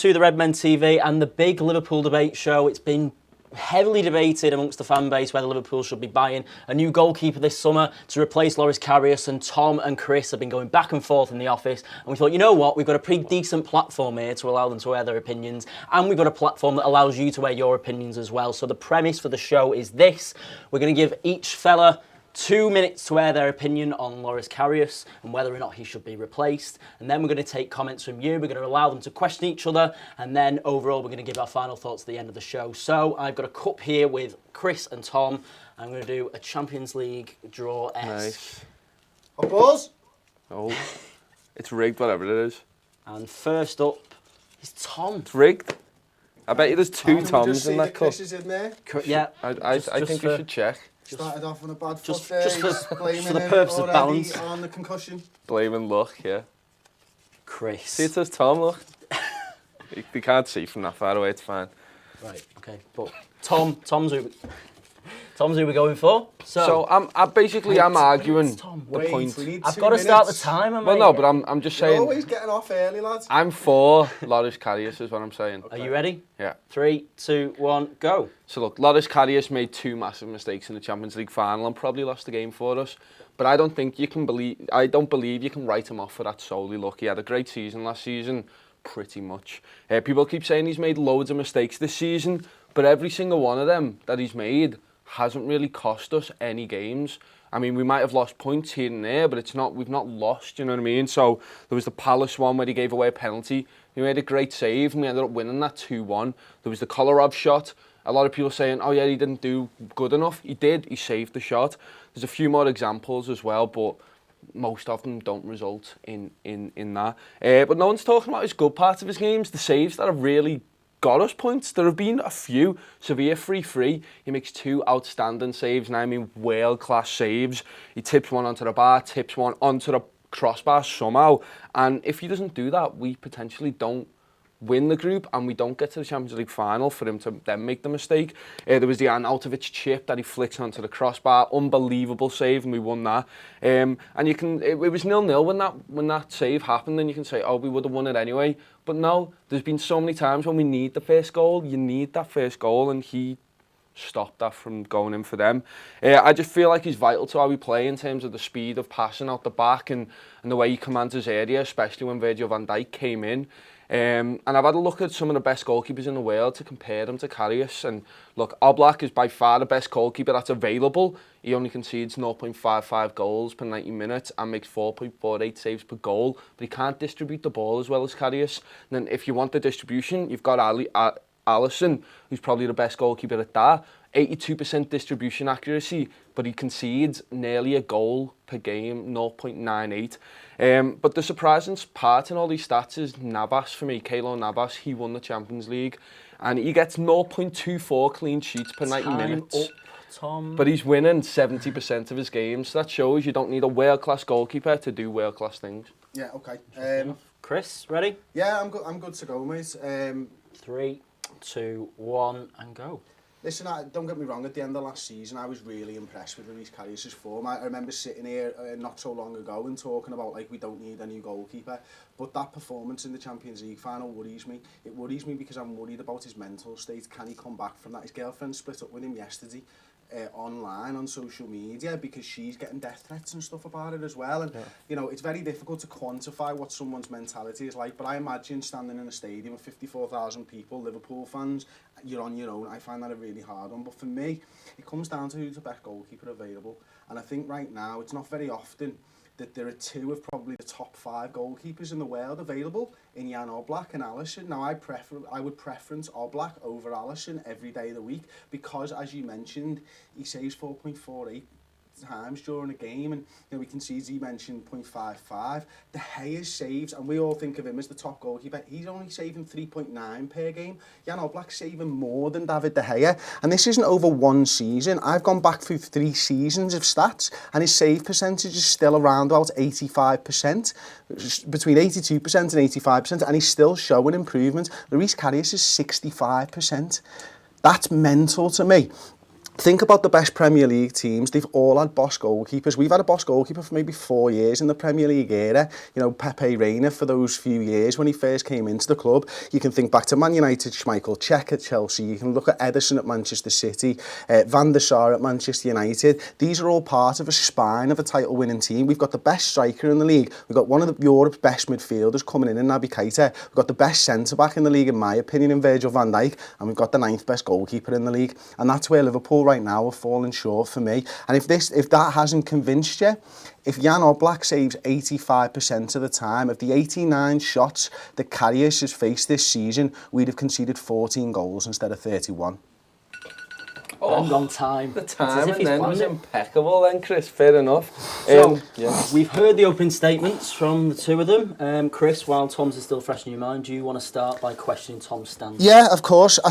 To the Redmen TV and the big Liverpool debate show. It's been heavily debated amongst the fan base whether Liverpool should be buying a new goalkeeper this summer to replace Loris Karius, and Tom and Chris have been going back and forth in the office, and we thought, you know what, we've got a pretty decent platform here to allow them to air their opinions, and we've got a platform that allows you to air your opinions as well. So the premise for the show is this: we're going to give each fella 2 minutes to air their opinion on Loris Karius and whether or not he should be replaced. And then we're going to take comments from you. We're going to allow them to question each other. And then overall, we're going to give our final thoughts at the end of the show. So I've got a cup here with Chris and Tom. I'm going to do a Champions League draw-esque. Nice. Applause. Oh, it's rigged, whatever it is. And first up is Tom. It's rigged. I bet you there's two Tom, Toms in that cup. Chris is in there. Yeah. I think you should check. Started off on a bad foot Just there. for Blaming the him purpose of already balance. on the concussion. Blaming luck, yeah. Chris. See, it says Tom, look. You can't see from that far away, it's fine. Right, okay. But Tom's who we're going for. So I'm arguing Tom. the point. I've got to start the timer, mate. Well, no, but I'm just You're saying. always getting off early, lads. I'm for Loris Karius, is what I'm saying. Are you ready? Yeah. 3, 2, 1, go. So look, Loris Karius made 2 massive mistakes in the Champions League final and probably lost the game for us. But I don't believe you can write him off for that solely. Look, he had a great season last season, pretty much. People keep saying he's made loads of mistakes this season, but every single one of them that he's made hasn't really cost us any games. I mean, we might have lost points here and there, but we've not lost, you know what I mean? So there was the Palace one where he gave away a penalty. He made a great save and we ended up winning that 2-1. There was the Kolarov shot. A lot of people saying, oh yeah, he didn't do good enough. He did, he saved the shot. There's a few more examples as well, but most of them don't result in that. But no one's talking about his good parts of his games, the saves that have really got us points. There have been a few. Severe free. He makes 2 outstanding saves, and I mean world-class saves. He tips one onto the bar, tips one onto the crossbar somehow. And if he doesn't do that, we potentially don't win the group and we don't get to the Champions League final for him to then make the mistake. There was the Arnautovic chip that he flicks onto the crossbar. Unbelievable save, and we won that. And it was 0-0 when that save happened, and you can say, oh, we would have won it anyway. But no, there's been so many times when we need the first goal. You need that first goal, and he stopped that from going in for them. I just feel like he's vital to how we play in terms of the speed of passing out the back and the way he commands his area, especially when Virgil van Dijk came in. And I've had a look at some of the best goalkeepers in the world to compare them to Karius. And look, Oblak is by far the best goalkeeper that's available. He only concedes 0.55 goals per 90 minutes and makes 4.48 saves per goal. But he can't distribute the ball as well as Karius. And then if you want the distribution, you've got Alisson, who's probably the best goalkeeper at that. 82% distribution accuracy, but he concedes nearly a goal per game, 0.98. But the surprising part in all these stats is Navas for me, Keylor Navas. He won the Champions League, and he gets 0.24 clean sheets per 90 minutes. Up, Tom. But he's winning 70% of his games. So that shows you don't need a world-class goalkeeper to do world-class things. Yeah, okay. Chris, ready? Yeah, I'm good to go, mate. 3, 2, 1, and go. Listen, don't get me wrong, at the end of last season, I was really impressed with Loris Karius' form. I remember sitting here not so long ago and talking about, like, we don't need a new goalkeeper. But that performance in the Champions League final worries me. It worries me because I'm worried about his mental state. Can he come back from that? His girlfriend split up with him yesterday. Online on social media because she's getting death threats and stuff about it as well, and you know, it's very difficult to quantify what someone's mentality is like, but I imagine standing in a stadium with 54,000 people, Liverpool fans, you're on your own. I find that a really hard one, but for me it comes down to who's the best goalkeeper available, and I think right now it's not very often that there are 2 of probably the top 5 goalkeepers in the world available in Jan Oblak and Alisson. Now, I would preference Oblak over Alisson every day of the week because, as you mentioned, he saves 4.48 times during a game, and you know, we can see, as he mentioned, 0.55. De Gea's saves, and we all think of him as the top goalkeeper, he's only saving 3.9 per game. Jan Oblak's saving more than David De Gea, and this isn't over one season. I've gone back through 3 seasons of stats, and his save percentage is still around about 85%, between 82% and 85%, and he's still showing improvement. Loris Karius is 65%. That's mental to me. think about the best Premier League teams. They've all had boss goalkeepers. We've had a boss goalkeeper for maybe 4 years in the Premier League era. You know, Pepe Reina for those few years when he first came into the club. You can think back to Man United, Schmeichel, Cech at Chelsea. You can look at Ederson at Manchester City, Van der Sar at Manchester United. These are all part of a spine of a title-winning team. We've got the best striker in the league. We've got one of Europe's best midfielders coming in Naby Keita. We've got the best centre-back in the league, in my opinion, in Virgil van Dijk. And we've got the 9th best goalkeeper in the league. And that's where Liverpool right now are falling short for me. And if that hasn't convinced you, if Jan Oblak saves 85% of the time, of the 89 shots that Karius has faced this season, we'd have conceded 14 goals instead of 31. Bang on time. The time and then was impeccable then, Chris. Fair enough. So, we've heard the opening statements from the two of them. Chris, while Tom's is still fresh in your mind, do you want to start by questioning Tom's stance? Yeah, of course. I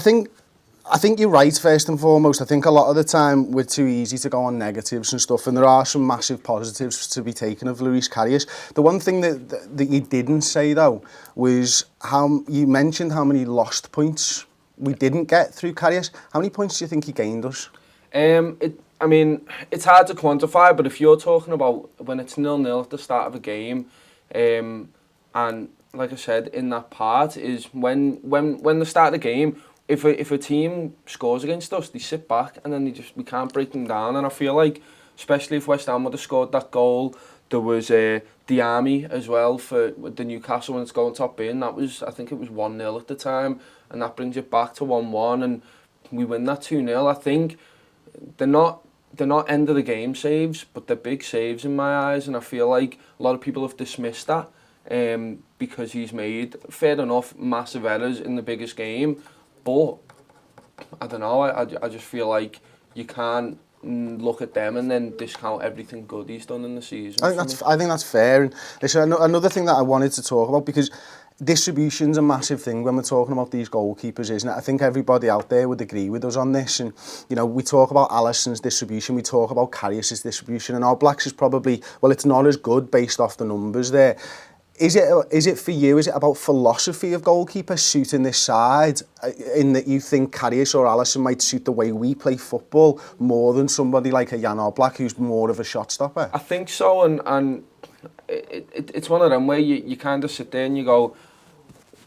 think you're right, first and foremost. I think a lot of the time we're too easy to go on negatives and stuff, and there are some massive positives to be taken of Loris Karius. The one thing that you didn't say, though, was how you mentioned how many lost points we didn't get through Karius. How many points do you think he gained us? I mean, it's hard to quantify, but if you're talking about when it's 0-0 at the start of a game, and like I said, in that part is when the start of the game, if a team scores against us, they sit back and then we can't break them down. And I feel like, especially if West Ham would have scored that goal, there was Diami as well for the Newcastle when it's going top bin. That was, I think it was 1-0 at the time, and that brings it back to 1-1, and we win that 2-0. I think they're not end of the game saves, but they're big saves in my eyes, and I feel like a lot of people have dismissed that because he's made, fair enough, massive errors in the biggest game. But I don't know. I just feel like you can't look at them and then discount everything good he's done in the season. I think that's fair. And listen, another thing that I wanted to talk about, because distribution's a massive thing when we're talking about these goalkeepers, isn't it? I think everybody out there would agree with us on this. And you know, we talk about Alisson's distribution, we talk about Karius's distribution, and Oblak's is probably, well, it's not as good based off the numbers there. Is it for you, is it about philosophy of goalkeeper suiting this side, in that you think Karius or Alisson might suit the way we play football more than somebody like a Jan Oblak who's more of a shot stopper? I think so, and it's one of them where you kind of sit there and you go,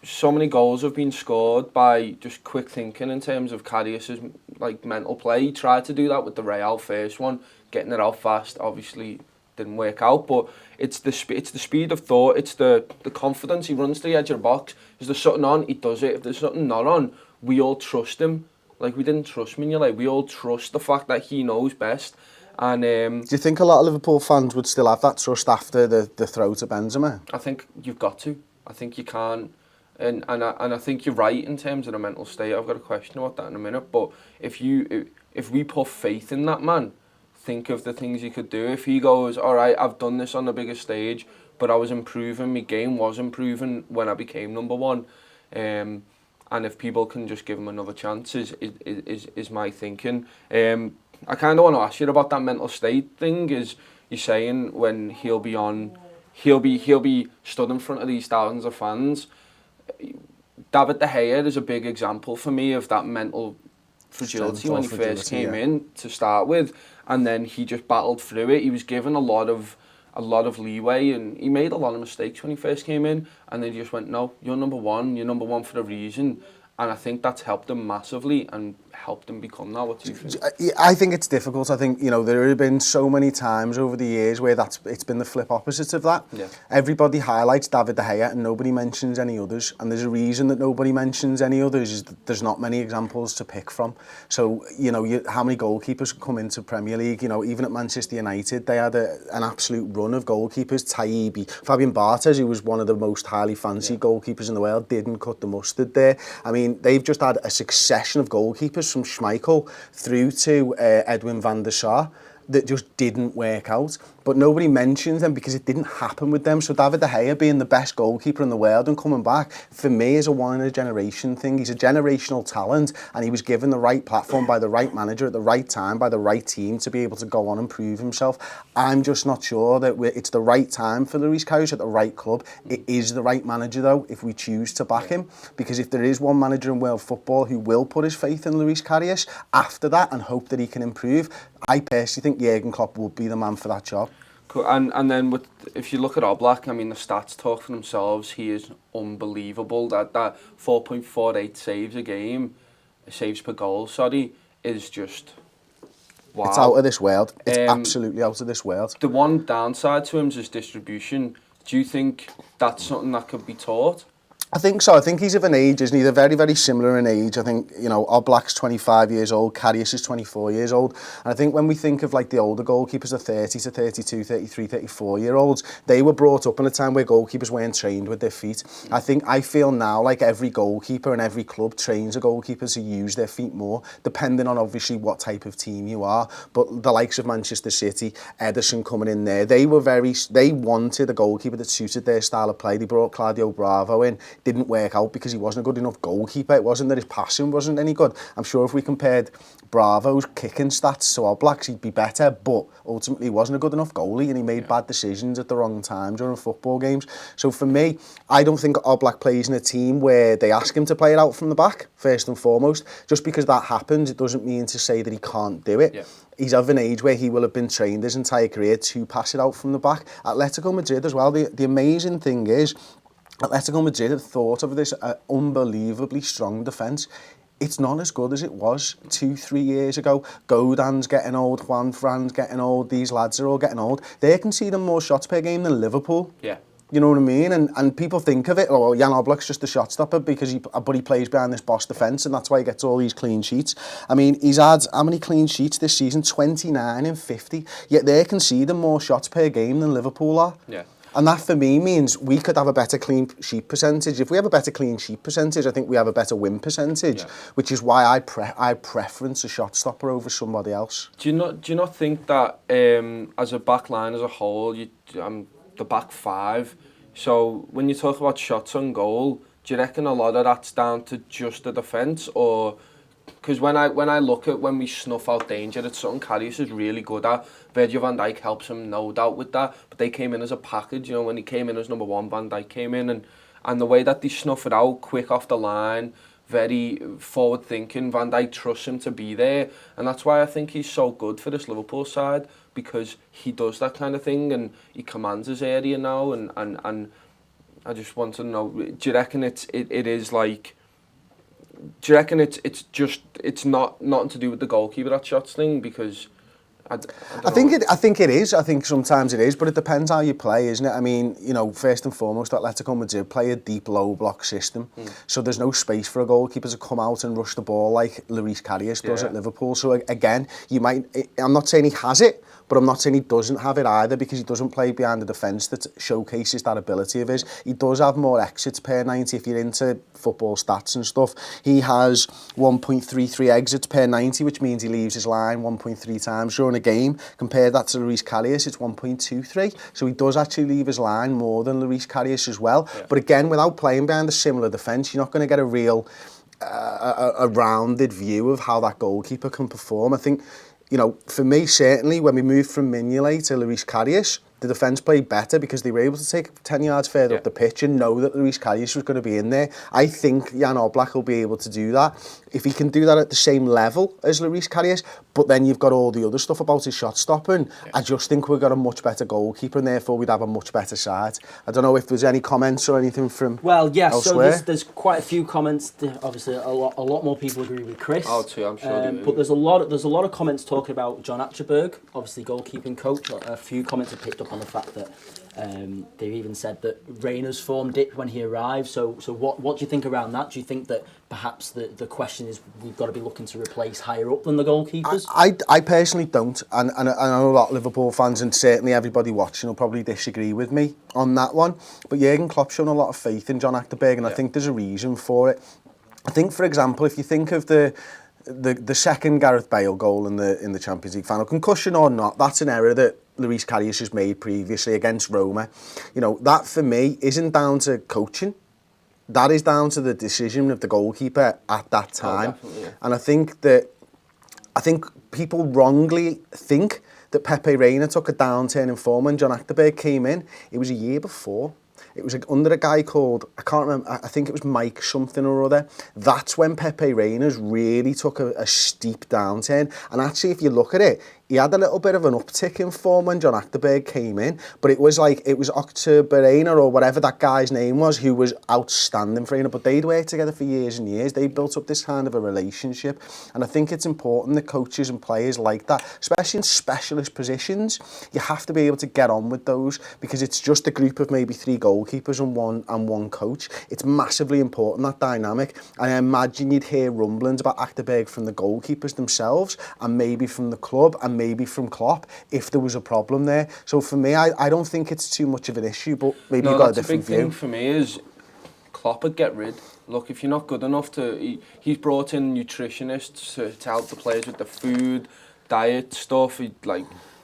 so many goals have been scored by just quick thinking in terms of Karius's like mental play. He tried to do that with the Real first one, getting it out fast, obviously didn't work out, but it's the speed of thought, it's the confidence. He runs to the edge of the box. Is there something on? He does it. If there's something not on, we all trust him. Like, we didn't trust Mignolet. We all trust the fact that he knows best. And do you think a lot of Liverpool fans would still have that trust after the throw to Benzema? I think you've got to. I think you can't. And I think you're right in terms of the mental state. I've got a question about that in a minute. But if we put faith in that man, think of the things he could do. If he goes, all right, I've done this on the biggest stage, but I was improving, my game was improving when I became number one. And if people can just give him another chance, is my thinking. I kind of want to ask you about that mental state thing. Is you're saying when he'll be stood in front of these thousands of fans. David De Gea is a big example for me of that mental fragility when he first came in to start with, and then he just battled through it. He was given a lot of leeway, and he made a lot of mistakes when he first came in, and then he just went, no, you're number one for a reason. And I think that's helped him massively and helped him become that. What do you think? I think it's difficult. I think, you know, there have been so many times over the years where it's been the flip opposite of that. Yeah. Everybody highlights David De Gea and nobody mentions any others. And there's a reason that nobody mentions any others, is that there's not many examples to pick from. So, you know, how many goalkeepers come into Premier League? You know, even at Manchester United, they had an absolute run of goalkeepers. Taibbi, Fabian Barthez, who was one of the most highly fancied goalkeepers in the world, didn't cut the mustard there. I mean, they've just had a succession of goalkeepers from Schmeichel through to Edwin van der Sar. that just didn't work out. But nobody mentions them because it didn't happen with them. So David De Gea being the best goalkeeper in the world and coming back, for me, is a one-in-a-generation thing. He's a generational talent, and he was given the right platform by the right manager at the right time, by the right team, to be able to go on and prove himself. I'm just not sure that it's the right time for Loris Karius at the right club. It is the right manager, though, if we choose to back him. Because if there is one manager in world football who will put his faith in Loris Karius after that and hope that he can improve, I personally think Jurgen Klopp would be the man for that job. Cool. And then if you look at Oblak, I mean, the stats talk for themselves. He is unbelievable. That 4.48 saves a game, saves per goal, sorry, is just wow. It's out of this world. It's absolutely out of this world. The one downside to him is his distribution. Do you think that's something that could be taught? I think so. I think he's of an age, isn't he? They're very, very similar in age. I think, you know, Oblak's 25 years old, Karius is 24 years old. And I think when we think of like the older goalkeepers, the 30 to 32, 33, 34-year-olds, they were brought up in a time where goalkeepers weren't trained with their feet. I feel now like every goalkeeper and every club trains a goalkeeper to use their feet more, depending on obviously what type of team you are. But the likes of Manchester City, Ederson coming in there, they wanted a goalkeeper that suited their style of play. They brought Claudio Bravo in. Didn't work out because he wasn't a good enough goalkeeper. It wasn't that his passing wasn't any good. I'm sure if we compared Bravo's kicking stats to Oblak's, he'd be better, but ultimately he wasn't a good enough goalie, and he made bad decisions at the wrong time during football games. So for me, I don't think Oblak plays in a team where they ask him to play it out from the back, first and foremost. Just because that happens, it doesn't mean to say that he can't do it. Yeah. He's of an age where he will have been trained his entire career to pass it out from the back. Atletico Madrid as well, the amazing thing is, Atletico Madrid have thought of this unbelievably strong defence. It's not as good as it was 2-3 years ago. Godin's getting old, Juan Fran's getting old, these lads are all getting old. They're conceding more shots per game than Liverpool. Yeah. You know what I mean? And people think of it, oh, well, Jan Oblak's just a shot stopper because he plays behind this boss defence, and that's why he gets all these clean sheets. I mean, he's had how many clean sheets this season? 29 and 50. Yet they're conceding more shots per game than Liverpool are. Yeah. And that for me means we could have a better clean sheet percentage. If we have a better clean sheet percentage, I think we have a better win percentage, which is why I preference a shot stopper over somebody else. Do you not think that as a back line as a whole, the back five, so when you talk about shots on goal, do you reckon a lot of that's down to just the defence, or? Because when I look at when we snuff out danger, it's something Karius is really good at. Virgil van Dijk helps him, no doubt, with that. But they came in as a package, you know, when he came in as number one, Van Dijk came in. And the way that they snuff it out, quick off the line, very forward-thinking, Van Dijk trusts him to be there. And that's why I think he's so good for this Liverpool side, because he does that kind of thing and he commands his area now. And I just want to know, do you reckon it is like... Do you reckon it's not nothing to do with the goalkeeper that shots thing? Because I think it is. I think sometimes it is, but it depends how you play, isn't it? I mean, you know, first and foremost, Atletico Madrid play a deep low block system, so there's no space for a goalkeeper to come out and rush the ball like Loris Karius does at Liverpool. So again, I'm not saying he has it, but I'm not saying he doesn't have it either, because he doesn't play behind the defence that showcases that ability of his. He does have more exits per 90 if you're into football stats and stuff. He has 1.33 exits per 90, which means he leaves his line 1.3 times during a game. Compare that to Loris Karius, it's 1.23. So he does actually leave his line more than Loris Karius as well. Yeah. But again, without playing behind a similar defence, you're not going to get a real a rounded view of how that goalkeeper can perform. I think, you know, for me, certainly, when we moved from Mignolet to Loris Karius, the defence played better because they were able to take 10 yards further up the pitch and know that Loris Karius was going to be in there. I think Jan Oblak will be able to do that. If he can do that at the same level as Loris Karius, but then you've got all the other stuff about his shot stopping, I just think we've got a much better goalkeeper, and therefore we'd have a much better side. I don't know if there's any comments or anything from elsewhere. So there's quite a few comments. Obviously, a lot more people agree with Chris. Oh, too, I'm sure. But there's a lot of comments talking about John Atcherberg, obviously goalkeeping coach. A few comments have picked up on the fact that they've even said that Reyna's form dipped when he arrived. So what do you think around that? Do you think that perhaps the question is we've got to be looking to replace higher up than the goalkeepers? I personally don't, and I know a lot of Liverpool fans, and certainly everybody watching will probably disagree with me on that one. But Jurgen Klopp's shown a lot of faith in John Atcherberg, and I think there's a reason for it. I think, for example, if you think of the the second Gareth Bale goal in the Champions League final, concussion or not, that's an error that Loris Karius has made previously against Roma. You know, that for me isn't down to coaching. That is down to the decision of the goalkeeper at that time. Oh, yeah. And I think people wrongly think that Pepe Reina took a downturn in form when John Achterberg came in. It was a year before. It was under a guy called, I can't remember, I think it was Mike something or other. That's when Pepe Reina's really took a steep downturn. And actually, if you look at it, he had a little bit of an uptick in form when John Achterberg came in, but it was October Reina or whatever that guy's name was, who was outstanding for Reina, but they'd worked together for years and years. They built up this kind of a relationship, and I think it's important that coaches and players like that, especially in specialist positions, you have to be able to get on with those, because it's just a group of maybe 3 goalkeepers and one coach. It's massively important, that dynamic, and I imagine you'd hear rumblings about Achterberg from the goalkeepers themselves, and maybe from the club, and maybe from Klopp, if there was a problem there. So for me, I don't think it's too much of an issue, but maybe you've got a different view. No, that's a big thing for me is Klopp would get rid. Look, if you're not good enough he's brought in nutritionists to help the players with the food, diet stuff.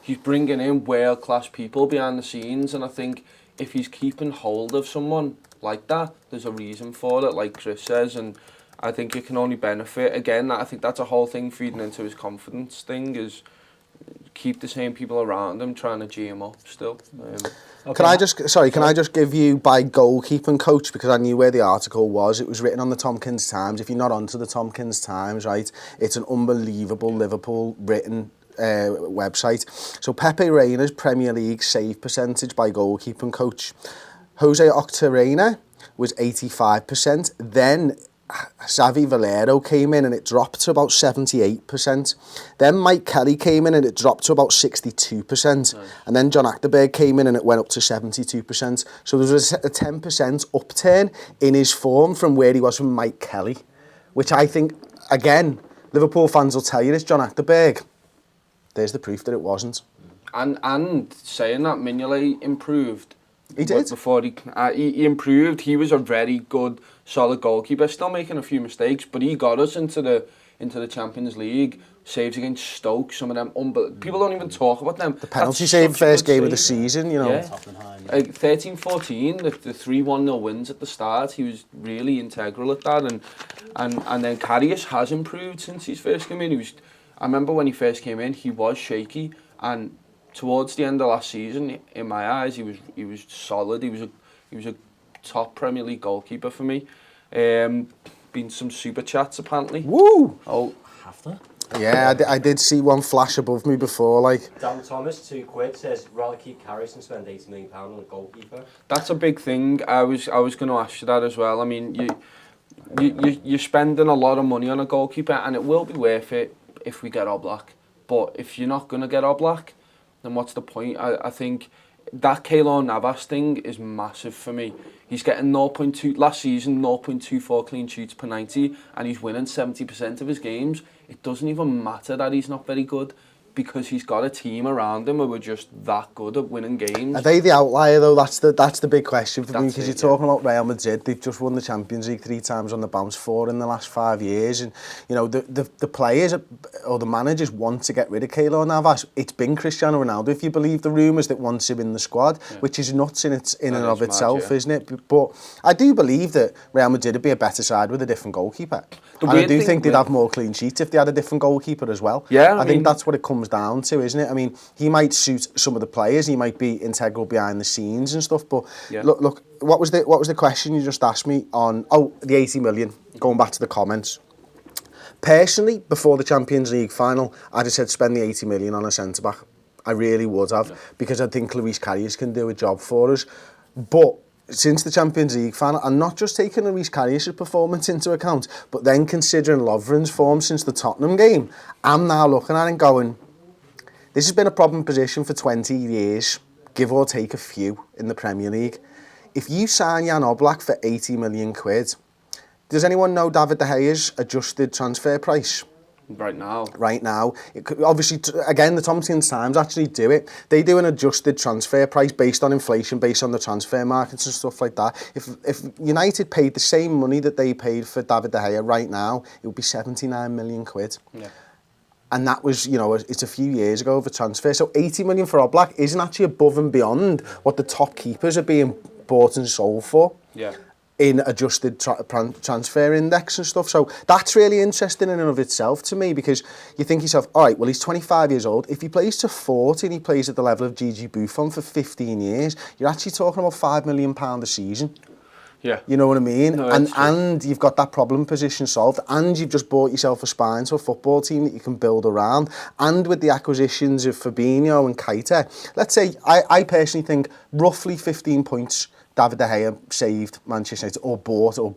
He's bringing in world-class people behind the scenes, and I think if he's keeping hold of someone like that, there's a reason for it, like Chris says, and I think it can only benefit. Again, I think that's a whole thing feeding into his confidence thing, is keep the same people around him trying to G him up still. Okay. Can I just give you by goalkeeping coach, because I knew where the article was. It was written on the Tompkins Times. If you're not onto the Tompkins Times, right, it's an unbelievable Liverpool written website. So Pepe Reina's Premier League save percentage by goalkeeping coach. Jose Octarena was 85%. Then Xavi Valero came in and it dropped to about 78%. Then Mike Kelly came in and it dropped to about 62%. Nice. And then John Achterberg came in and it went up to 72%. So there was a 10% upturn in his form from where he was from Mike Kelly, which I think, again, Liverpool fans will tell you it's John Achterberg. There's the proof that it wasn't. And saying that, Mignolet improved. He did. Before he improved, he was a very good, solid goalkeeper. Still making a few mistakes, but he got us into the Champions League. Saves against Stoke, some of them. People don't even talk about them. The penalty save, first game of the season, you know. Yeah. 13-14, the 3-1-0 wins at the start. He was really integral at that, and then Karius has improved since he's first come in. I remember when he first came in, he was shaky, and towards the end of last season, in my eyes, he was solid. He was a top Premier League goalkeeper for me. Been some super chats apparently. Woo! Oh, Have to. Yeah, I did see one flash above me before, like. Dan Thomas, £2, says rather keep Karius and spend £80 million on a goalkeeper. That's a big thing. I was going to ask you that as well. I mean, you're spending a lot of money on a goalkeeper, and it will be worth it if we get Oblak. But if you're not going to get Oblak, then what's the point? I think that Keylor Navas thing is massive for me. He's getting 0.24 clean sheets per 90, and he's winning 70% of his games. It doesn't even matter that he's not very good, because he's got a team around him who are just that good at winning games. Are they the outlier though? That's the big question for me, because you're talking about Real Madrid. They've just won the Champions League 3 times on the bounce, 4 in the last 5 years, and you know the players or the managers want to get rid of Keylor Navas. It's been Cristiano Ronaldo, if you believe the rumours, that wants him in the squad, which is nuts in and of itself, isn't it? But I do believe that Real Madrid would be a better side with a different goalkeeper. And I do think they'd have more clean sheets if they had a different goalkeeper as well. Yeah, I think that's what it comes down to, isn't it? I mean, he might suit some of the players, he might be integral behind the scenes and stuff, but look, what was the question you just asked me on, the 80 million, going back to the comments. Personally, before the Champions League final, I'd have said spend the 80 million on a centre-back. I really would have, because I think Loris Karius can do a job for us. But since the Champions League final, and not just taking Loris Karius' performance into account, but then considering Lovren's form since the Tottenham game, I'm now looking at it and going, this has been a problem position for 20 years, give or take a few in the Premier League. If you sign Jan Oblak for 80 million quid, does anyone know David De Gea's adjusted transfer price? Right now. Right now. Obviously, again, the Thompson Times actually do it. They do an adjusted transfer price based on inflation, based on the transfer markets and stuff like that. If United paid the same money that they paid for David De Gea right now, it would be 79 million quid. Yeah. And that was, you know, it's a few years ago of a transfer. So 80 million for Oblak isn't actually above and beyond what the top keepers are being bought and sold for. Yeah. In adjusted transfer index and stuff. So that's really interesting in and of itself to me, because you think yourself, all right, well, he's 25 years old. If he plays to 40 and he plays at the level of Gigi Buffon for 15 years, you're actually talking about £5 million a season. Yeah. You know what I mean? No, and you've got that problem position solved, and you've just bought yourself a spine to a football team that you can build around. And with the acquisitions of Fabinho and Keita, let's say, I personally think roughly 15 points David De Gea saved Manchester United, or bought or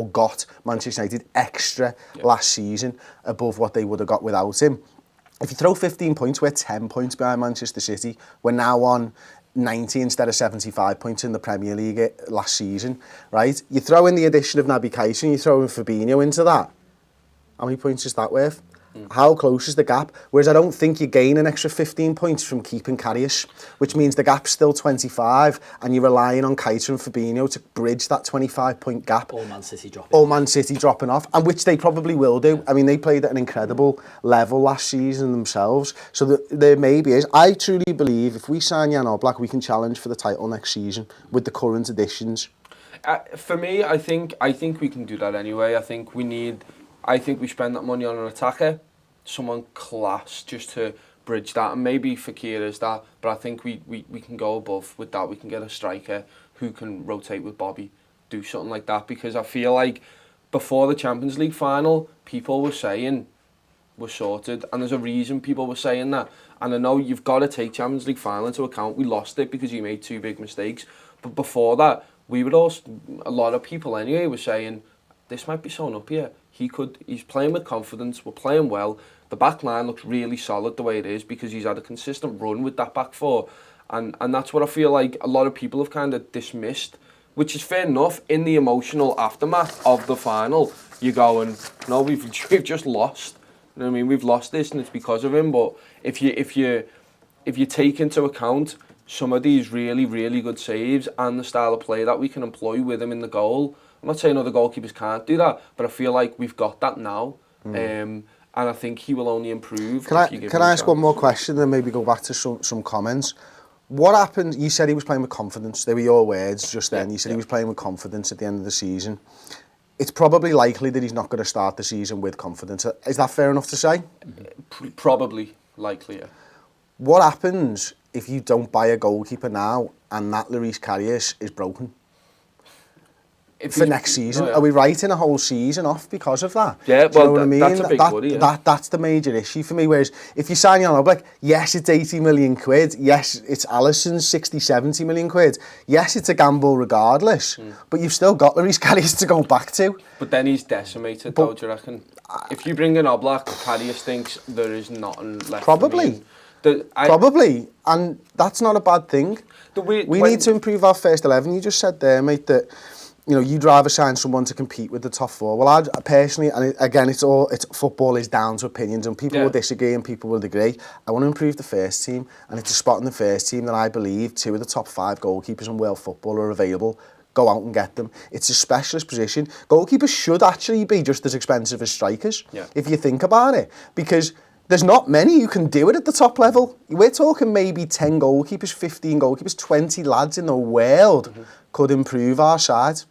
got Manchester United extra last season above what they would have got without him. If you throw 15 points, we're 10 points behind Manchester City. We're now on 90 instead of 75 points in the Premier League last season, right? You throw in the addition of Naby Keita and you throw in Fabinho into that. How many points is that worth? How close is the gap? Whereas I don't think you gain an extra 15 points from keeping Karius, which means the gap's still 25 and you're relying on Keita and Fabinho to bridge that 25-point gap. All Man City dropping off, and which they probably will do. I mean, they played at an incredible level last season themselves, so there maybe is. I truly believe if we sign Jan Oblak, we can challenge for the title next season with the current additions. For me, I think we can do that anyway. I think we spend that money on an attacker, someone class, just to bridge that. And maybe Fekir is that, but I think we can go above with that. We can get a striker who can rotate with Bobby, do something like that. Because I feel like before the Champions League final, people were saying we're sorted. And there's a reason people were saying that. And I know you've got to take Champions League final into account. We lost it because he made 2 big mistakes. But before that, a lot of people anyway were saying, this might be sewn up here. He's playing with confidence, we're playing well. The back line looks really solid the way it is because he's had a consistent run with that back four. And that's what I feel like a lot of people have kind of dismissed, which is fair enough. In the emotional aftermath of the final, you're going, no, we've just lost. You know what I mean? We've lost this and it's because of him. But if you take into account some of these really, really good saves and the style of play that we can employ with him in the goal, I'm not saying other goalkeepers can't do that, but I feel like we've got that now. And I think he will only improve. Can I ask one more question, then maybe go back to some comments? What happened? You said he was playing with confidence. They were your words just then. You said he was playing with confidence at the end of the season. It's probably likely that he's not going to start the season with confidence. Is that fair enough to say? Probably likely, yeah. What happens if you don't buy a goalkeeper now and that Loris Karius is broken? For next season, are we writing a whole season off because of that? Yeah, well, you know what I mean? That's a big worry. Yeah. That's the major issue for me. Whereas if you sign Jan Oblak, yes, it's 80 million quid. Yes, it's Alisson's 60, 70 million quid. Yes, it's a gamble regardless. But you've still got Loris Karius to go back to. But then he's decimated, though, do you reckon? If you bring in Oblak, Karius thinks there is nothing left. Probably. Probably. And that's not a bad thing. We need to improve our first 11. You just said there, mate, that you know, you'd rather sign someone to compete with the top four. Well, I personally, and again, football is down to opinions, and people will disagree and people will agree. I want to improve the first team, and it's a spot in the first team that I believe 2 of the top 5 goalkeepers in world football are available. Go out and get them. It's a specialist position. Goalkeepers should actually be just as expensive as strikers, if you think about it, because there's not many who can do it at the top level. We're talking maybe 10 goalkeepers, 15 goalkeepers, 20 lads in the world could improve our side.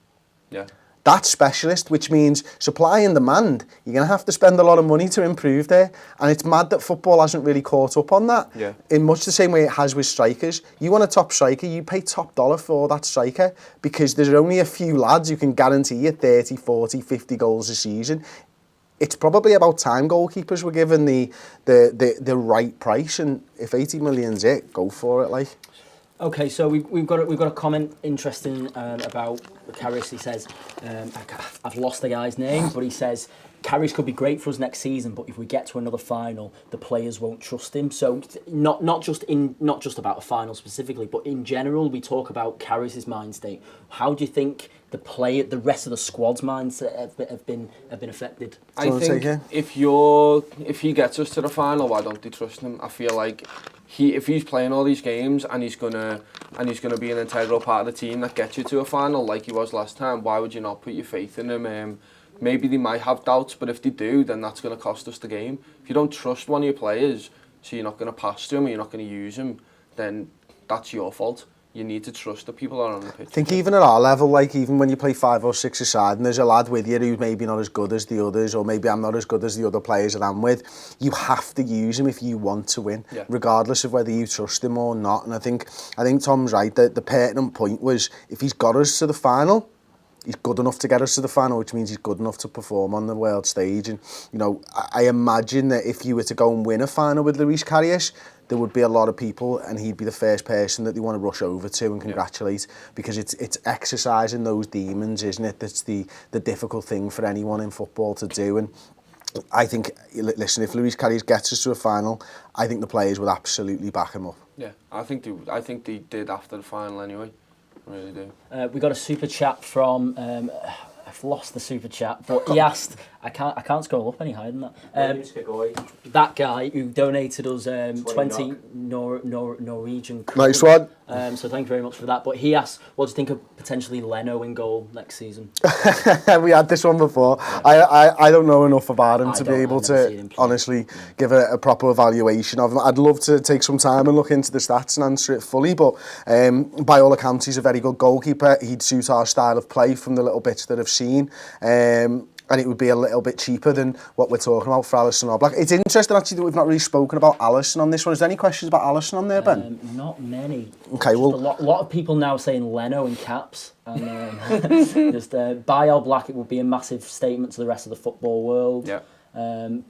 Yeah. That's specialist, which means supply and demand. You're going to have to spend a lot of money to improve there. And it's mad that football hasn't really caught up on that. Yeah. In much the same way it has with strikers. You want a top striker, you pay top dollar for that striker because there's only a few lads who can guarantee you 30, 40, 50 goals a season. It's probably about time goalkeepers were given the right price, and if 80 million's it, go for it, like. Okay, so we've got a comment interesting about Karius, he says, I've lost the guy's name, but he says, Karius could be great for us next season, but if we get to another final, the players won't trust him. So not just about a final specifically, but in general, we talk about Karius's mind state. How do you think the rest of the squad's mindset have been affected? I think if he gets us to the final, why don't they trust him? I feel like if he's playing all these games and he's gonna be an integral part of the team that gets you to a final like he was last time, why would you not put your faith in him? Maybe they might have doubts, but if they do, then that's going to cost us the game. If you don't trust one of your players, so you're not going to pass to him or you're not going to use him, then that's your fault. You need to trust the people that are on the pitch. I think even at our level, like even when you play 5 or 6 aside and there's a lad with you who's maybe not as good as the others, or maybe I'm not as good as the other players that I'm with, you have to use him if you want to win, regardless of whether you trust him or not. And I think Tom's right, that the pertinent point was, if he's got us to the final, he's good enough to get us to the final, which means he's good enough to perform on the world stage. And, you know, I imagine that if you were to go and win a final with Loris Karius, there would be a lot of people and he'd be the first person that they want to rush over to and congratulate, because it's exercising those demons, isn't it? That's the difficult thing for anyone in football to do. And I think, listen, if Loris Karius gets us to a final, I think the players would absolutely back him up. Yeah, I think they did after the final anyway. I really do. We got a super chat from I've lost the super chat, but he asked, I can't scroll up any higher than that. That guy who donated us 20 Norwegian kroner. Nice one. So thank you very much for that. But he asked, what do you think of potentially Leno in goal next season? We had this one before. I don't know enough about him to be able to honestly give a proper evaluation of him. I'd love to take some time and look into the stats and answer it fully, but by all accounts he's a very good goalkeeper. He'd suit our style of play from the little bits that I've seen. And it would be a little bit cheaper than what we're talking about for Alisson Oblak. It's interesting actually that we've not really spoken about Alisson on this one. Is there any questions about Alisson on there, Ben? Not many. Okay, well, a lot of people now saying Leno in caps, and just by Oblak, it would be a massive statement to the rest of the football world. Yeah.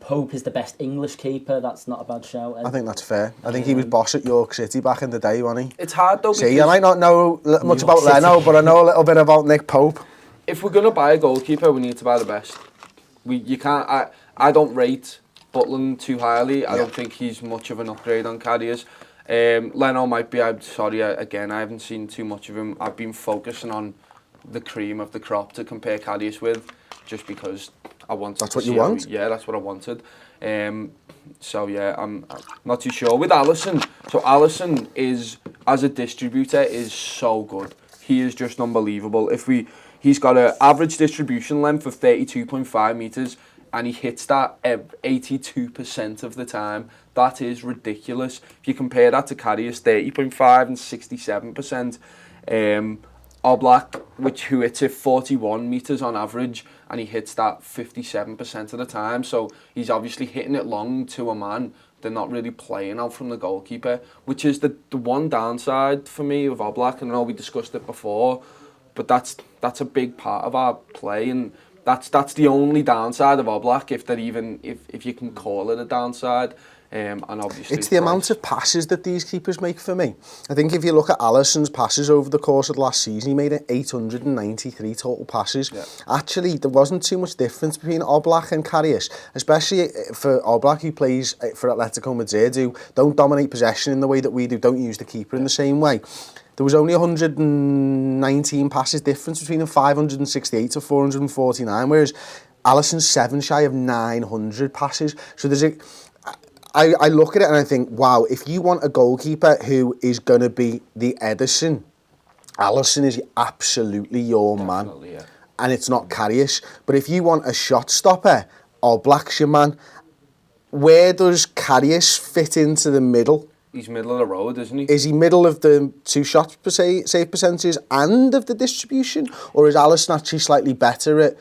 Pope is the best English keeper. That's not a bad shout. I think that's fair. I think he was boss at York City back in the day, wasn't he? It's hard though. See, I might not know much about Leno, but I know a little bit about Nick Pope. If we're going to buy a goalkeeper, we need to buy the best. You can't. I don't rate Butland too highly. I don't think he's much of an upgrade on Karius. Leno might be. I'm sorry, again, I haven't seen too much of him. I've been focusing on the cream of the crop to compare Karius with, just because I wanted. That's what you want? Yeah, that's what I wanted. So yeah, I'm not too sure with Alisson. So Alisson is, as a distributor, is so good. He is just unbelievable. He's got an average distribution length of 32.5 metres and he hits that 82% of the time. That is ridiculous. If you compare that to Karius, 30.5 and 67%. Oblak, who hits it 41 metres on average and he hits that 57% of the time. So he's obviously hitting it long to a man. They're not really playing out from the goalkeeper, which is the one downside for me of Oblak. And I know we discussed it before, but that's a big part of our play, and that's the only downside of Oblak, if you can call it a downside. And obviously it's the amount of passes that these keepers make for me. I think if you look at Alisson's passes over the course of the last season, he made 893 total passes. Yeah. Actually, there wasn't too much difference between Oblak and Karius, especially for Oblak, who plays for Atletico Madrid, who don't dominate possession in the way that we do, don't use the keeper in the same way. There was only 119 passes difference between them, 568 to 449, whereas Alisson's 7 shy of 900 passes. So I look at it and I think, wow, if you want a goalkeeper who is going to be the Edison, Alisson is absolutely your man. Yeah. And it's not Karius. But if you want a shot stopper, Oblak's your man. Where does Karius fit into the middle? He's middle of the road, isn't he? Is he middle of the two shot save percentages and of the distribution? Or is Alisson actually slightly better at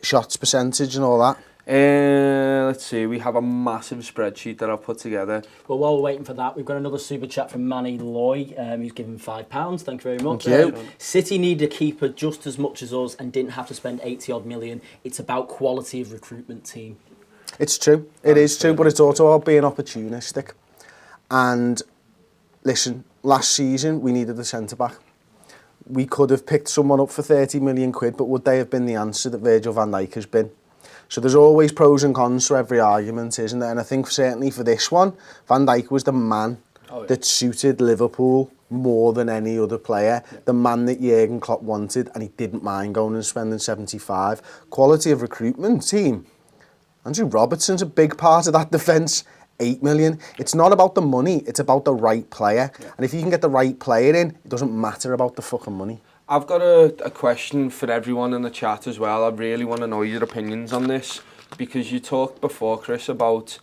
shots percentage and all that? Let's see, we have a massive spreadsheet that I've put together. Well, while we're waiting for that, we've got another super chat from Manny Loy, who's given £5. Thank you very much. Thank you. City needed a keeper just as much as us and didn't have to spend 80 odd million. It's about quality of recruitment team. It's true. It is true, but it's also about being opportunistic. And listen, last season we needed a centre-back. we could have picked someone up for 30 million quid, but would they have been the answer that Virgil van Dijk has been? So there's always pros and cons to every argument, isn't there? And I think certainly for this one, Van Dijk was the man that suited Liverpool more than any other player. Yeah. The man that Jurgen Klopp wanted, and he didn't mind going and spending 75. Quality of recruitment team. Andrew Robertson's a big part of that defence. 8 million. It's not about the money, it's about the right player. Yeah. And if you can get the right player in, it doesn't matter about the fucking money. I've got a question for everyone in the chat as well. I really want to know your opinions on this, because you talked before, Chris, about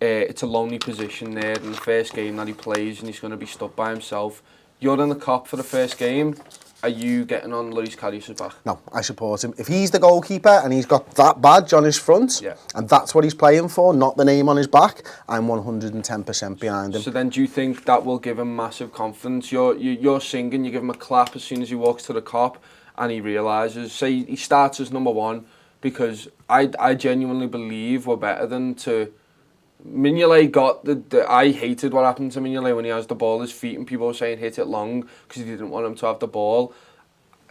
it's a lonely position there in the first game that he plays and he's going to be stuck by himself. You're in the cop for the first game. Are you getting on Loris Karius' back? No, I support him. If he's the goalkeeper and he's got that badge on his front, and that's what he's playing for, not the name on his back, I'm 110% behind him. So then do you think that will give him massive confidence? You're singing, you give him a clap as soon as he walks to the cop and he realises, say he starts as number one, because I genuinely believe we're better than to... Mignolet got I hated what happened to Mignolet when he has the ball at his feet and people were saying hit it long because he didn't want him to have the ball.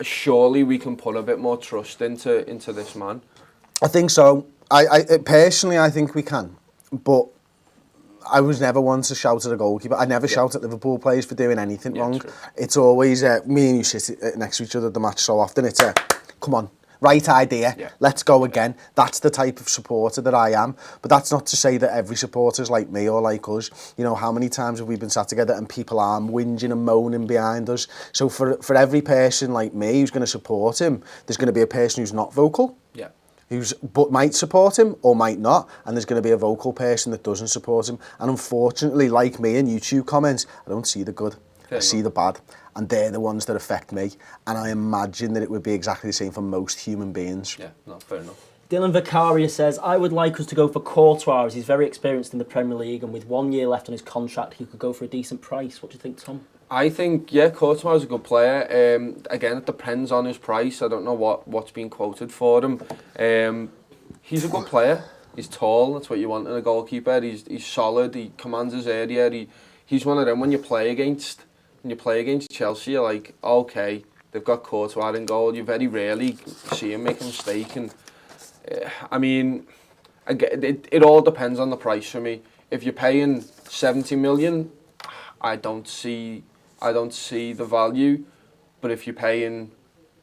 Surely we can put a bit more trust into this man. I think so. I personally, I think we can. But I was never one to shout at a goalkeeper. I never shout at Liverpool players for doing anything wrong. True. It's always, me and you sit next to each other at the match so often, it's come on. Right idea, let's go again. That's the type of supporter that I am. But that's not to say that every supporter's like me or like us. You know, how many times have we been sat together and people are whinging and moaning behind us? So for every person like me who's going to support him, there's going to be a person who's not vocal. Yeah. But might support him or might not, and there's going to be a vocal person that doesn't support him. And unfortunately, like me in YouTube comments, I don't see the good. I see the bad, and they're the ones that affect me. And I imagine that it would be exactly the same for most human beings. Yeah, no, fair enough. Dylan Vicaria says, I would like us to go for Courtois, as he's very experienced in the Premier League, and with 1 year left on his contract, he could go for a decent price. What do you think, Tom? I think, Courtois is a good player. Again, it depends on his price. I don't know what's being quoted for him. He's a good player. He's tall, that's what you want in a goalkeeper. He's solid, he commands his area. He's one of them when you play against Chelsea, you're like, okay, they've got Courtois in goal. You very rarely see him make a mistake. And I mean, it all depends on the price for me. If you're paying 70 million, I don't see the value. But if you're paying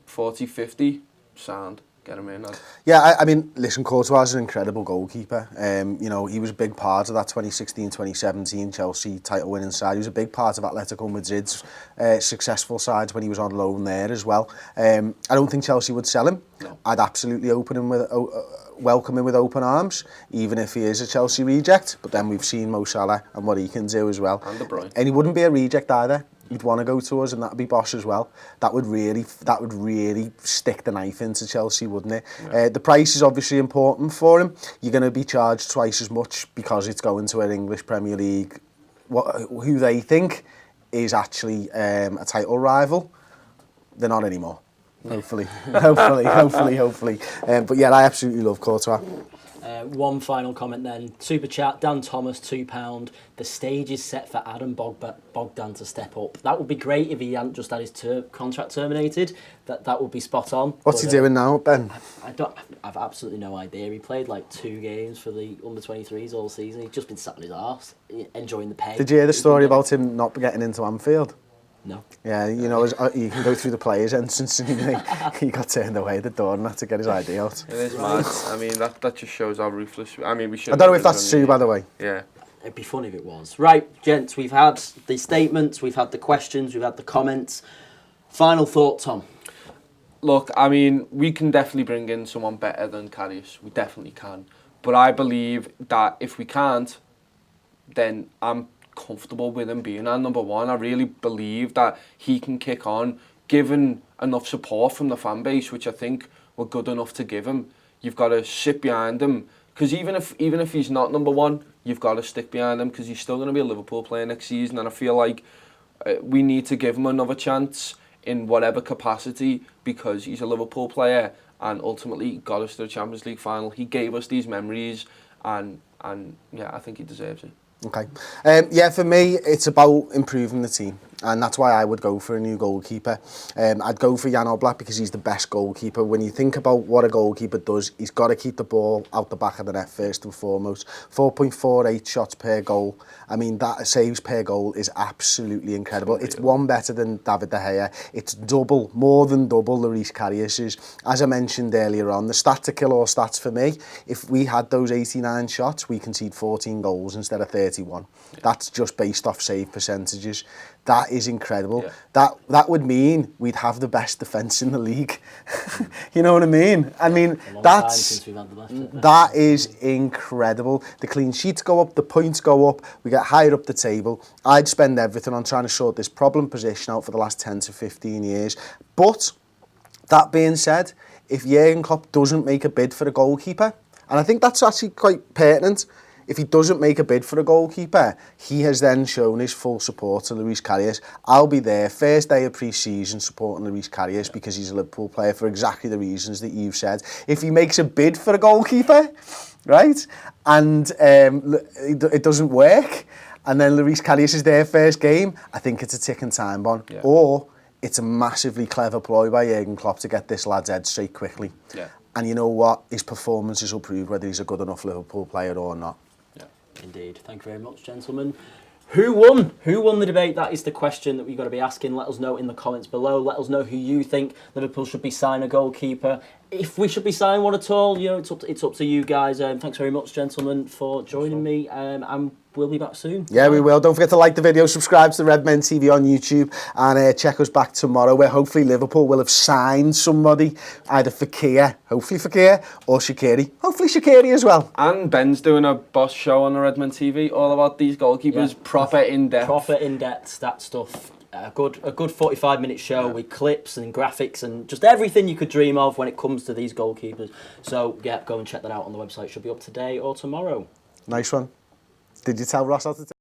40, 50, sound. Get him in. Yeah, I mean, listen, Courtois is an incredible goalkeeper. You know, he was a big part of that 2016-2017 Chelsea title-winning side. He was a big part of Atletico Madrid's successful sides when he was on loan there as well. I don't think Chelsea would sell him. No. I'd absolutely welcome him with open arms, even if he is a Chelsea reject. But then we've seen Mo Salah and what he can do as well. And De Bruyne. And he wouldn't be a reject either. He'd want to go to us, and that'd be Bosch as well. That would really stick the knife into Chelsea, wouldn't it? Yeah. The price is obviously important for him. You're going to be charged twice as much because it's going to an English Premier League, who they think is actually a title rival. They're not anymore. Hopefully. But yeah, I absolutely love Courtois. One final comment then. Super chat, Dan Thomas, £2. The stage is set for Adam Bogdan to step up. That would be great if he hadn't just had his contract terminated. That would be spot on. What's he doing now, Ben? I've absolutely no idea. He played like 2 games for the under-23s all season. He's just been sat on his arse, enjoying the pay. Did you hear the story about him not getting into Anfield? No. Yeah, you know, you can go through the players' entrance and he got turned away at the door and had to get his ID out. It is mad. I mean, that just shows how ruthless... I mean, we should... I don't know if that's true, by the way. Yeah. It'd be fun if it was. Right, gents, we've had the statements, we've had the questions, we've had the comments. Final thought, Tom? Look, I mean, we can definitely bring in someone better than Karius. We definitely can. But I believe that if we can't, then I'm comfortable with him being our number one. I really believe that he can kick on, given enough support from the fan base, which I think we're good enough to give him. You've got to sit behind him, because even if he's not number one, you've got to stick behind him, because he's still going to be a Liverpool player next season, and I feel like we need to give him another chance in whatever capacity, because he's a Liverpool player and ultimately got us to the Champions League final. He gave us these memories, and yeah, I think he deserves it. Okay. Yeah, for me, it's about improving the team. And that's why I would go for a new goalkeeper. I'd go for Jan Oblak because he's the best goalkeeper. When you think about what a goalkeeper does, he's got to keep the ball out the back of the net first and foremost. 4.48 shots per goal. I mean, that saves per goal is absolutely incredible. It's one better than David De Gea. It's double, more than double Loris Karius's. As I mentioned earlier on, the stat to kill all stats for me, if we had those 89 shots, we concede 14 goals instead of 31. Yeah. That's just based off save percentages. That is incredible. Yeah. That would mean we'd have the best defence in the league. You know what I mean? I mean, that is incredible. The clean sheets go up, the points go up, we get higher up the table. I'd spend everything on trying to sort this problem position out for the last 10 to 15 years. But that being said, if Jurgen Klopp doesn't make a bid for a goalkeeper, and I think that's actually quite pertinent, if he doesn't make a bid for a goalkeeper, he has then shown his full support to Loris Karius. I'll be there first day of pre-season supporting Loris Karius because he's a Liverpool player for exactly the reasons that you've said. If he makes a bid for a goalkeeper, right, and it doesn't work, and then Loris Karius is there first game, I think it's a ticking time bomb. Yeah. Or it's a massively clever ploy by Jurgen Klopp to get this lad's head straight quickly. Yeah. And you know what? His performances will prove whether he's a good enough Liverpool player or not. Indeed. Thank you very much, gentlemen. Who won? Who won the debate? That is the question that we've got to be asking. Let us know in the comments below. Let us know who you think Liverpool should be signing a goalkeeper. If we should be signing one at all, you know, it's up to you guys. Thanks very much, gentlemen, for joining me. And we'll be back soon. Yeah, we will. Don't forget to like the video, subscribe to the Redmen TV on YouTube, and check us back tomorrow, where hopefully Liverpool will have signed somebody, either Fekir, hopefully Fekir, or Shaqiri. Hopefully Shaqiri as well. And Ben's doing a boss show on the Redmen TV, all about these goalkeepers, proper in-depth. Proper in-depth stat stuff. A good 45-minute show with clips and graphics and just everything you could dream of when it comes to these goalkeepers. So, yeah, go and check that out on the website. Should be up today or tomorrow. Nice one. Did you tell Ross how to